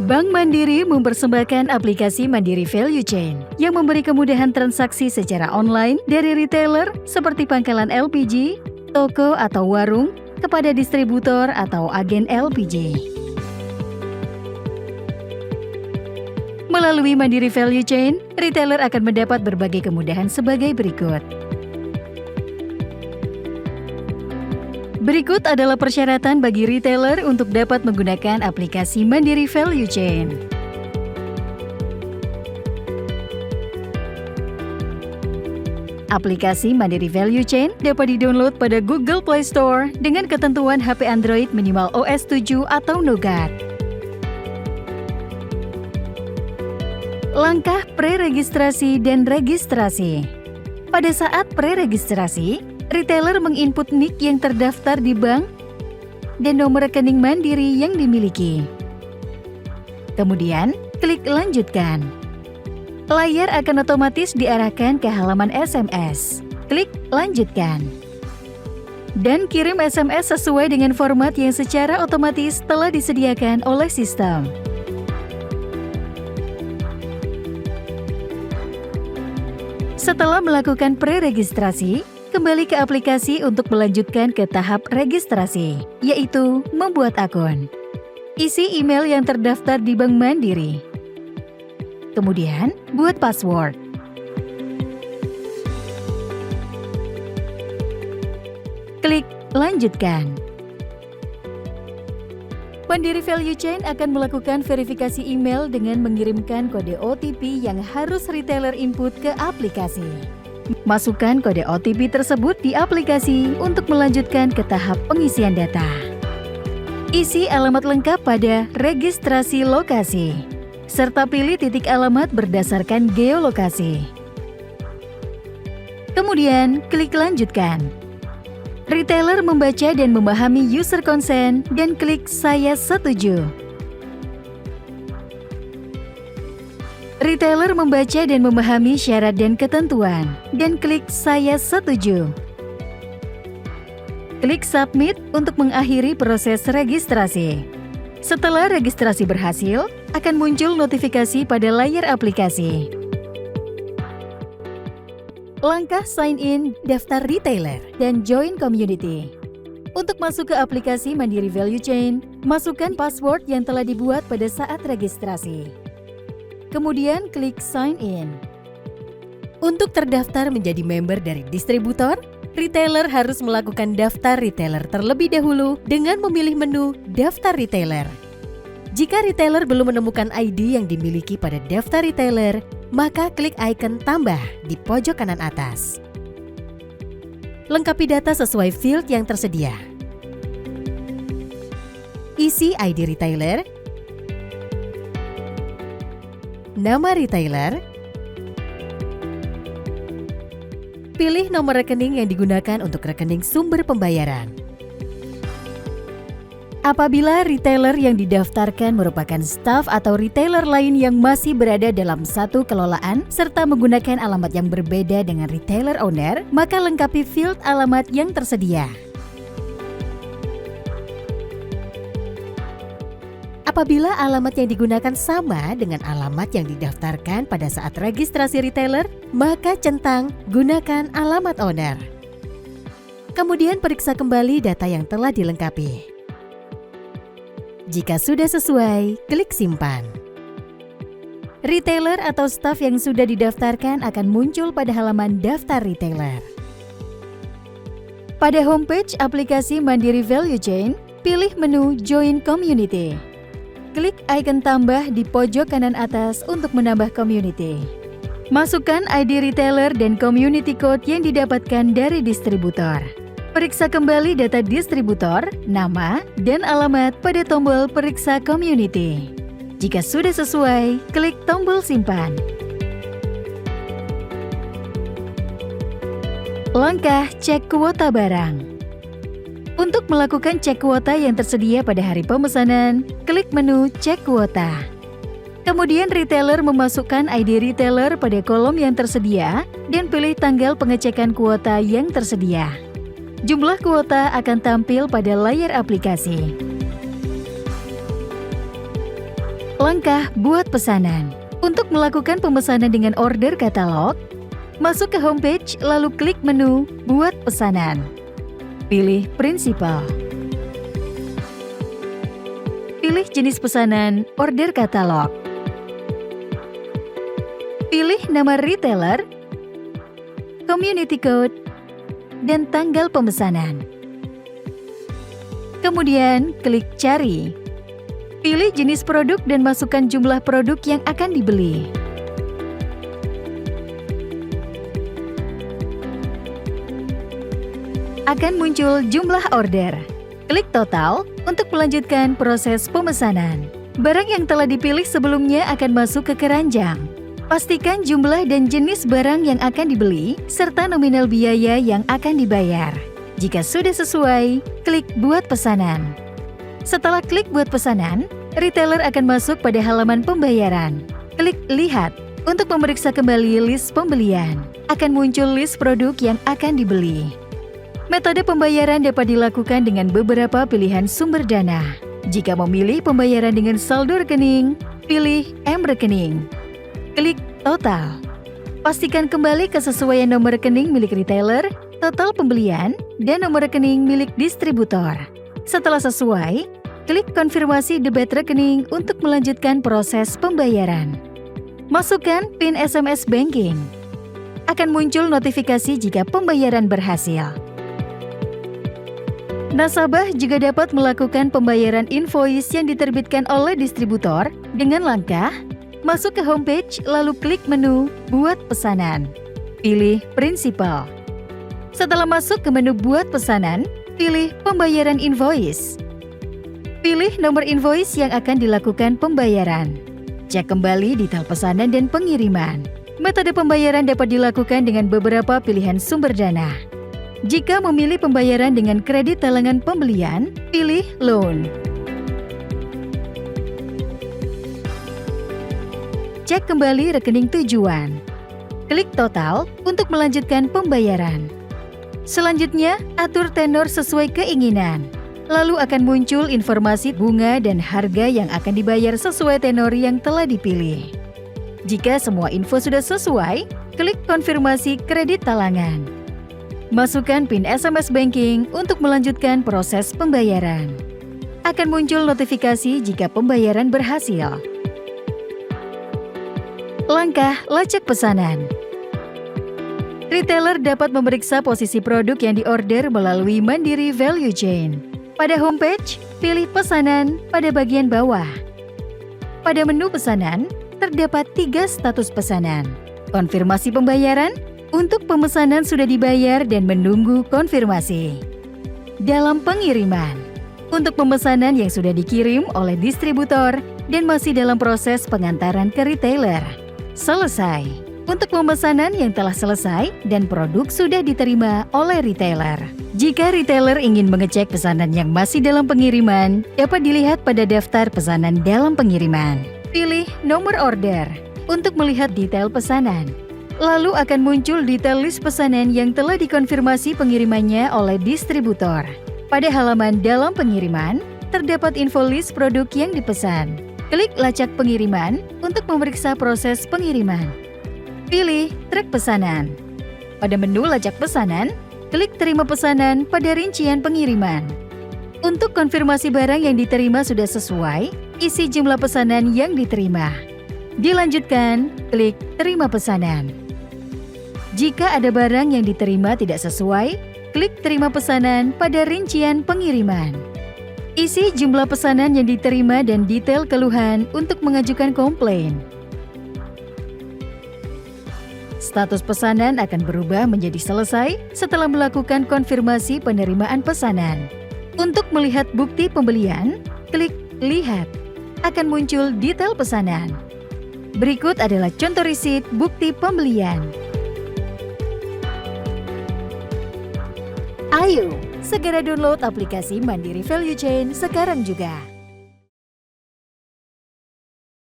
Bank Mandiri mempersembahkan aplikasi Mandiri Value Chain yang memberi kemudahan transaksi secara online dari retailer seperti pangkalan LPG, toko atau warung, kepada distributor atau agen LPG. Melalui Mandiri Value Chain, retailer akan mendapat berbagai kemudahan sebagai berikut. Berikut adalah persyaratan bagi retailer untuk dapat menggunakan aplikasi Mandiri Value Chain. Aplikasi Mandiri Value Chain dapat di-download pada Google Play Store dengan ketentuan HP Android minimal OS 7 atau Nougat. Langkah pre-registrasi dan registrasi. Pada saat pre-registrasi, retailer menginput NIK yang terdaftar di bank dan nomor rekening Mandiri yang dimiliki. Kemudian, klik Lanjutkan. Layar akan otomatis diarahkan ke halaman SMS. Klik Lanjutkan. Dan kirim SMS sesuai dengan format yang secara otomatis telah disediakan oleh sistem. Setelah melakukan pre-registrasi, kembali ke aplikasi untuk melanjutkan ke tahap registrasi, yaitu membuat akun. Isi email yang terdaftar di Bank Mandiri. Kemudian, buat password. Klik Lanjutkan. Mandiri Value Chain akan melakukan verifikasi email dengan mengirimkan kode OTP yang harus retailer input ke aplikasi. Masukkan kode OTP tersebut di aplikasi untuk melanjutkan ke tahap pengisian data. Isi alamat lengkap pada registrasi lokasi, serta pilih titik alamat berdasarkan geolokasi. Kemudian, klik Lanjutkan. Retailer membaca dan memahami user consent dan klik Saya setuju. Retailer membaca dan memahami syarat dan ketentuan, dan klik Saya setuju. Klik Submit untuk mengakhiri proses registrasi. Setelah registrasi berhasil, akan muncul notifikasi pada layar aplikasi. Langkah Sign In, daftar retailer, dan Join Community. Untuk masuk ke aplikasi Mandiri Value Chain, masukkan password yang telah dibuat pada saat registrasi. Kemudian klik Sign In. Untuk terdaftar menjadi member dari distributor, retailer harus melakukan daftar retailer terlebih dahulu dengan memilih menu Daftar Retailer. Jika retailer belum menemukan ID yang dimiliki pada daftar retailer, maka klik icon tambah di pojok kanan atas. Lengkapi data sesuai field yang tersedia. Isi ID retailer, nama retailer, pilih nomor rekening yang digunakan untuk rekening sumber pembayaran. Apabila retailer yang didaftarkan merupakan staf atau retailer lain yang masih berada dalam satu kelolaan serta menggunakan alamat yang berbeda dengan retailer owner, maka lengkapi field alamat yang tersedia. Apabila alamat yang digunakan sama dengan alamat yang didaftarkan pada saat registrasi retailer, maka centang gunakan alamat owner. Kemudian periksa kembali data yang telah dilengkapi. Jika sudah sesuai, klik Simpan. Retailer atau staf yang sudah didaftarkan akan muncul pada halaman Daftar Retailer. Pada homepage aplikasi Mandiri Value Chain, pilih menu Join Community. Klik icon tambah di pojok kanan atas untuk menambah community. Masukkan ID retailer dan community code yang didapatkan dari distributor. Periksa kembali data distributor, nama, dan alamat pada tombol Periksa Community. Jika sudah sesuai, klik tombol Simpan. Langkah Cek Kuota Barang. Untuk melakukan cek kuota yang tersedia pada hari pemesanan, klik menu Cek Kuota. Kemudian retailer memasukkan ID retailer pada kolom yang tersedia dan pilih tanggal pengecekan kuota yang tersedia. Jumlah kuota akan tampil pada layar aplikasi. Langkah buat pesanan. Untuk melakukan pemesanan dengan order katalog, masuk ke homepage lalu klik menu Buat Pesanan. Pilih Prinsipal. Pilih jenis pesanan order katalog. Pilih nama retailer, community code, dan tanggal pemesanan. Kemudian klik Cari. Pilih jenis produk dan masukkan jumlah produk yang akan dibeli. Akan muncul jumlah order. Klik Total untuk melanjutkan proses pemesanan. Barang yang telah dipilih sebelumnya akan masuk ke keranjang. Pastikan jumlah dan jenis barang yang akan dibeli, serta nominal biaya yang akan dibayar. Jika sudah sesuai, klik Buat Pesanan. Setelah klik Buat Pesanan, retailer akan masuk pada halaman pembayaran. Klik Lihat untuk memeriksa kembali list pembelian. Akan muncul list produk yang akan dibeli. Metode pembayaran dapat dilakukan dengan beberapa pilihan sumber dana. Jika memilih pembayaran dengan saldo rekening, pilih M-Rekening. Klik Total. Pastikan kembali kesesuaian nomor rekening milik retailer, total pembelian, dan nomor rekening milik distributor. Setelah sesuai, klik konfirmasi debit rekening untuk melanjutkan proses pembayaran. Masukkan PIN SMS banking. Akan muncul notifikasi jika pembayaran berhasil. Nasabah juga dapat melakukan pembayaran invoice yang diterbitkan oleh distributor dengan langkah masuk ke homepage lalu klik menu Buat Pesanan. Pilih Prinsipal. Setelah masuk ke menu Buat Pesanan, pilih Pembayaran Invoice. Pilih nomor invoice yang akan dilakukan pembayaran. Cek kembali detail pesanan dan pengiriman. Metode pembayaran dapat dilakukan dengan beberapa pilihan sumber dana. Jika memilih pembayaran dengan kredit talangan pembelian, pilih Loan. Cek kembali rekening tujuan. Klik Total untuk melanjutkan pembayaran. Selanjutnya, atur tenor sesuai keinginan. Lalu akan muncul informasi bunga dan harga yang akan dibayar sesuai tenor yang telah dipilih. Jika semua info sudah sesuai, klik konfirmasi kredit talangan. Masukkan PIN SMS banking untuk melanjutkan proses pembayaran. Akan muncul notifikasi jika pembayaran berhasil. Langkah lacak pesanan. Retailer dapat memeriksa posisi produk yang diorder melalui Mandiri Value Chain. Pada homepage, pilih pesanan pada bagian bawah. Pada menu pesanan, terdapat 3 status pesanan. Konfirmasi pembayaran, untuk pemesanan sudah dibayar dan menunggu konfirmasi. Dalam pengiriman, untuk pemesanan yang sudah dikirim oleh distributor dan masih dalam proses pengantaran ke retailer. Selesai. Untuk pemesanan yang telah selesai dan produk sudah diterima oleh retailer. Jika retailer ingin mengecek pesanan yang masih dalam pengiriman, dapat dilihat pada daftar pesanan dalam pengiriman. Pilih nomor order untuk melihat detail pesanan. Lalu akan muncul detail list pesanan yang telah dikonfirmasi pengirimannya oleh distributor. Pada halaman dalam pengiriman, terdapat info list produk yang dipesan. Klik lacak pengiriman untuk memeriksa proses pengiriman. Pilih Track Pesanan. Pada menu lacak pesanan, klik Terima Pesanan pada rincian pengiriman. Untuk konfirmasi barang yang diterima sudah sesuai, isi jumlah pesanan yang diterima. Dilanjutkan, klik Terima Pesanan. Jika ada barang yang diterima tidak sesuai, klik Terima Pesanan pada rincian pengiriman. Isi jumlah pesanan yang diterima dan detail keluhan untuk mengajukan komplain. Status pesanan akan berubah menjadi selesai setelah melakukan konfirmasi penerimaan pesanan. Untuk melihat bukti pembelian, klik Lihat. Akan muncul detail pesanan. Berikut adalah contoh risit bukti pembelian. Ayo, segera download aplikasi Mandiri Value Chain sekarang juga.